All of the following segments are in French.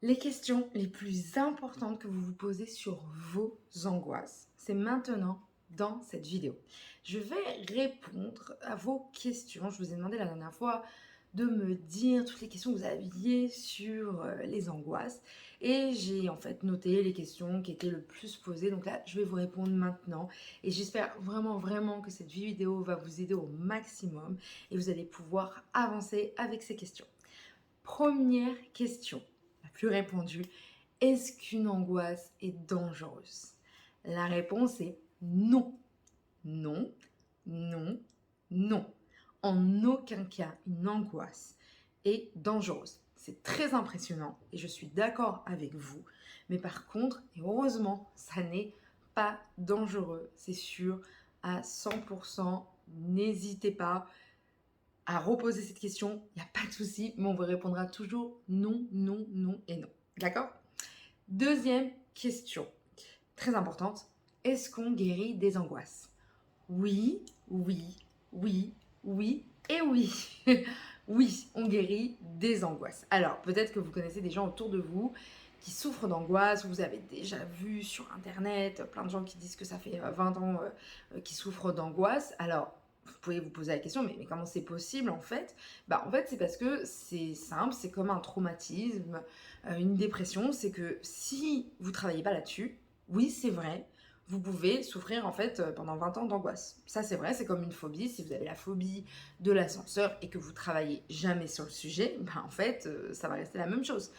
Les questions les plus importantes que vous vous posez sur vos angoisses, c'est maintenant dans cette vidéo. Je vais répondre à vos questions. Je vous ai demandé la dernière fois de me dire toutes les questions que vous aviez sur les angoisses et j'ai en fait noté les questions qui étaient le plus posées. Donc là, je vais vous répondre maintenant et j'espère vraiment que cette vidéo va vous aider au maximum et vous allez pouvoir avancer avec ces questions. Première question, la plus répandue, est-ce qu'une angoisse est dangereuse? La réponse est non, non, non, non. En aucun cas, une angoisse est dangereuse. C'est très impressionnant et je suis d'accord avec vous. Mais par contre, et heureusement, ça n'est pas dangereux. C'est sûr à 100%. N'hésitez pas à reposer cette question, il n'y a pas de souci, mais on vous répondra toujours non, non, non et non. D'accord? Deuxième question, très importante. Est-ce qu'on guérit des angoisses? Oui, oui, oui, oui et oui. Oui, on guérit des angoisses. Alors, peut-être que vous connaissez des gens autour de vous qui souffrent d'angoisse, vous avez déjà vu sur Internet plein de gens qui disent que ça fait 20 ans qu'ils souffrent d'angoisse. Alors, vous pouvez vous poser la question, mais comment c'est possible en fait? En fait, c'est parce que c'est simple, c'est comme un traumatisme, une dépression. C'est que si vous ne travaillez pas là-dessus, oui, c'est vrai, vous pouvez souffrir en fait pendant 20 ans d'angoisse. Ça, c'est vrai, c'est comme une phobie. Si vous avez la phobie de l'ascenseur et que vous travaillez jamais sur le sujet, en fait, ça va rester la même chose.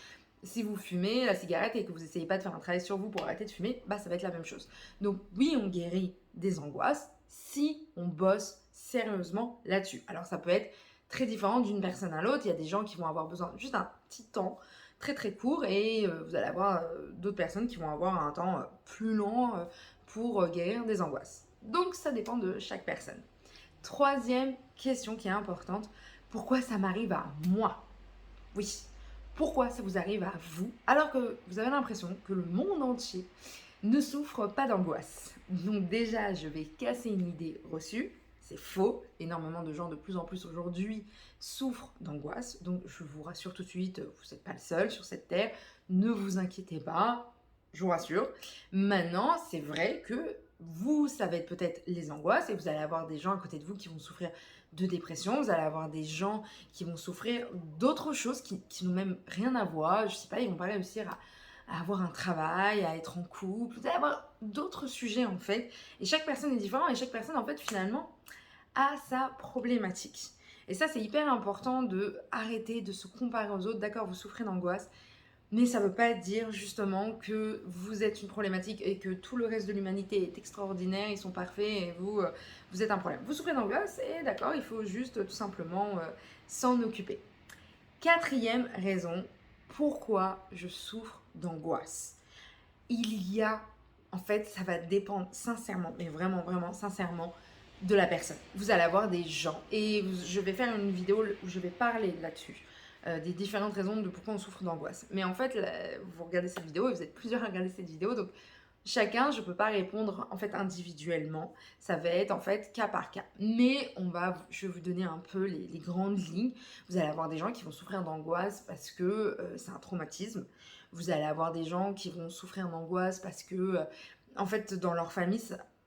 Si vous fumez la cigarette et que vous essayez pas de faire un travail sur vous pour arrêter de fumer, ça va être la même chose. Donc oui, on guérit des angoisses si on bosse sérieusement là-dessus. Alors ça peut être très différent d'une personne à l'autre. Il y a des gens qui vont avoir besoin juste d'un petit temps très court et vous allez avoir d'autres personnes qui vont avoir un temps plus long pour guérir des angoisses. Donc ça dépend de chaque personne. Troisième question qui est importante, pourquoi ça m'arrive à moi? Oui, pourquoi ça vous arrive à vous alors que vous avez l'impression que le monde entier ne souffre pas d'angoisse? Donc déjà, je vais casser une idée reçue. C'est faux. Énormément de gens de plus en plus aujourd'hui souffrent d'angoisse. Donc je vous rassure tout de suite, vous n'êtes pas le seul sur cette terre. Ne vous inquiétez pas, je vous rassure. Maintenant, c'est vrai que vous, ça va être peut-être les angoisses et vous allez avoir des gens à côté de vous qui vont souffrir de dépression. Vous allez avoir des gens qui vont souffrir d'autres choses qui n'ont même rien à voir. Je sais pas, ils vont pas réussir à avoir un travail, à être en couple, vous allez avoir d'autres sujets en fait. Et chaque personne est différente et chaque personne en fait finalement a sa problématique. Et ça c'est hyper important de arrêter de se comparer aux autres. D'accord, vous souffrez d'angoisse, mais ça ne veut pas dire justement que vous êtes une problématique et que tout le reste de l'humanité est extraordinaire, ils sont parfaits et vous, vous êtes un problème. Vous souffrez d'angoisse et d'accord, il faut juste tout simplement s'en occuper. Quatrième raison, pourquoi je souffre d'angoisse. Il y a, en fait, ça va dépendre sincèrement, mais vraiment sincèrement, de la personne. Vous allez avoir des gens, et je vais faire une vidéo où je vais parler là-dessus, des différentes raisons de pourquoi on souffre d'angoisse. Mais en fait, là, vous regardez cette vidéo, et vous êtes plusieurs à regarder cette vidéo, donc chacun, je ne peux pas répondre en fait individuellement. Ça va être en fait cas par cas. Mais je vais vous donner un peu les grandes lignes. Vous allez avoir des gens qui vont souffrir d'angoisse parce que c'est un traumatisme. Vous allez avoir des gens qui vont souffrir d'angoisse parce que en fait dans leur famille,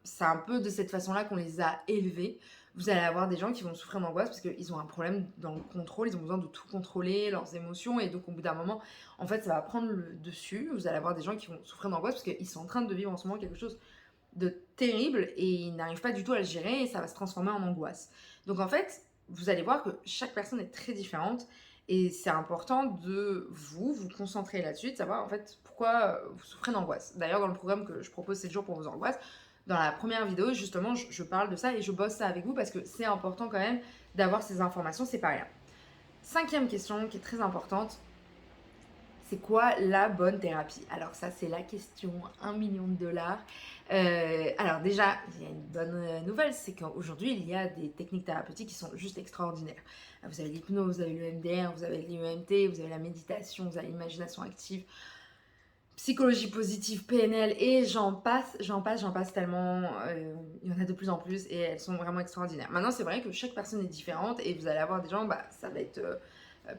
c'est un peu de cette façon-là qu'on les a élevés. Vous allez avoir des gens qui vont souffrir d'angoisse parce qu'ils ont un problème dans le contrôle, ils ont besoin de tout contrôler, leurs émotions, et donc au bout d'un moment, en fait, ça va prendre le dessus. Vous allez avoir des gens qui vont souffrir d'angoisse parce qu'ils sont en train de vivre en ce moment quelque chose de terrible et ils n'arrivent pas du tout à le gérer et ça va se transformer en angoisse. Donc en fait, vous allez voir que chaque personne est très différente et c'est important de vous concentrer là-dessus, de savoir en fait pourquoi vous souffrez d'angoisse. D'ailleurs, dans le programme que je propose 7 jours pour vos angoisses, dans la première vidéo, justement, je parle de ça et je bosse ça avec vous parce que c'est important quand même d'avoir ces informations, c'est pas rien. Cinquième question qui est très importante, c'est quoi la bonne thérapie? Alors ça, c'est la question 1 million de dollars. Alors déjà, il y a une bonne nouvelle, c'est qu'aujourd'hui, il y a des techniques thérapeutiques qui sont juste extraordinaires. Vous avez l'hypnose, vous avez l'EMDR, vous avez l'IEMT, vous avez la méditation, vous avez l'imagination active, psychologie positive, PNL, et j'en passe tellement. Il y en a de plus en plus et elles sont vraiment extraordinaires. Maintenant, c'est vrai que chaque personne est différente et vous allez avoir des gens, ça va être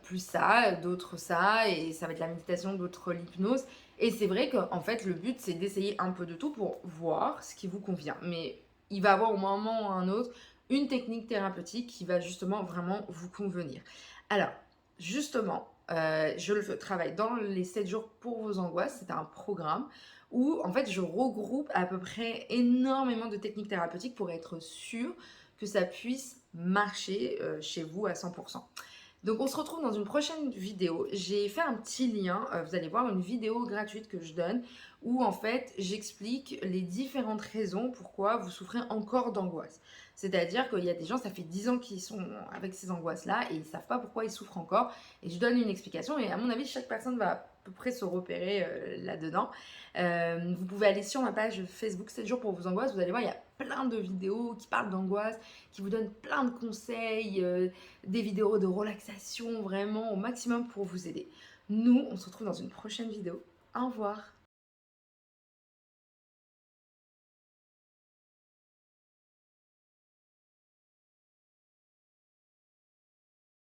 plus ça, d'autres ça, et ça va être la méditation, d'autres l'hypnose. Et c'est vrai qu'en fait, le but, c'est d'essayer un peu de tout pour voir ce qui vous convient. Mais il va y avoir au moment ou à un autre une technique thérapeutique qui va justement vraiment vous convenir. Alors, justement, je le travaille dans les 7 jours pour vos angoisses. C'est un programme où, en fait, je regroupe à peu près énormément de techniques thérapeutiques pour être sûr que ça puisse marcher chez vous à 100%. Donc on se retrouve dans une prochaine vidéo. J'ai fait un petit lien, vous allez voir une vidéo gratuite que je donne où en fait j'explique les différentes raisons pourquoi vous souffrez encore d'angoisse. C'est-à-dire qu'il y a des gens, ça fait 10 ans qu'ils sont avec ces angoisses-là et ils ne savent pas pourquoi ils souffrent encore. Et je donne une explication et à mon avis, chaque personne va à peu près se repérer là-dedans. Vous pouvez aller sur ma page Facebook 7 jours pour vos angoisses. Vous allez voir, il y a plein de vidéos qui parlent d'angoisse, qui vous donnent plein de conseils, des vidéos de relaxation vraiment au maximum pour vous aider. Nous, on se retrouve dans une prochaine vidéo. Au revoir.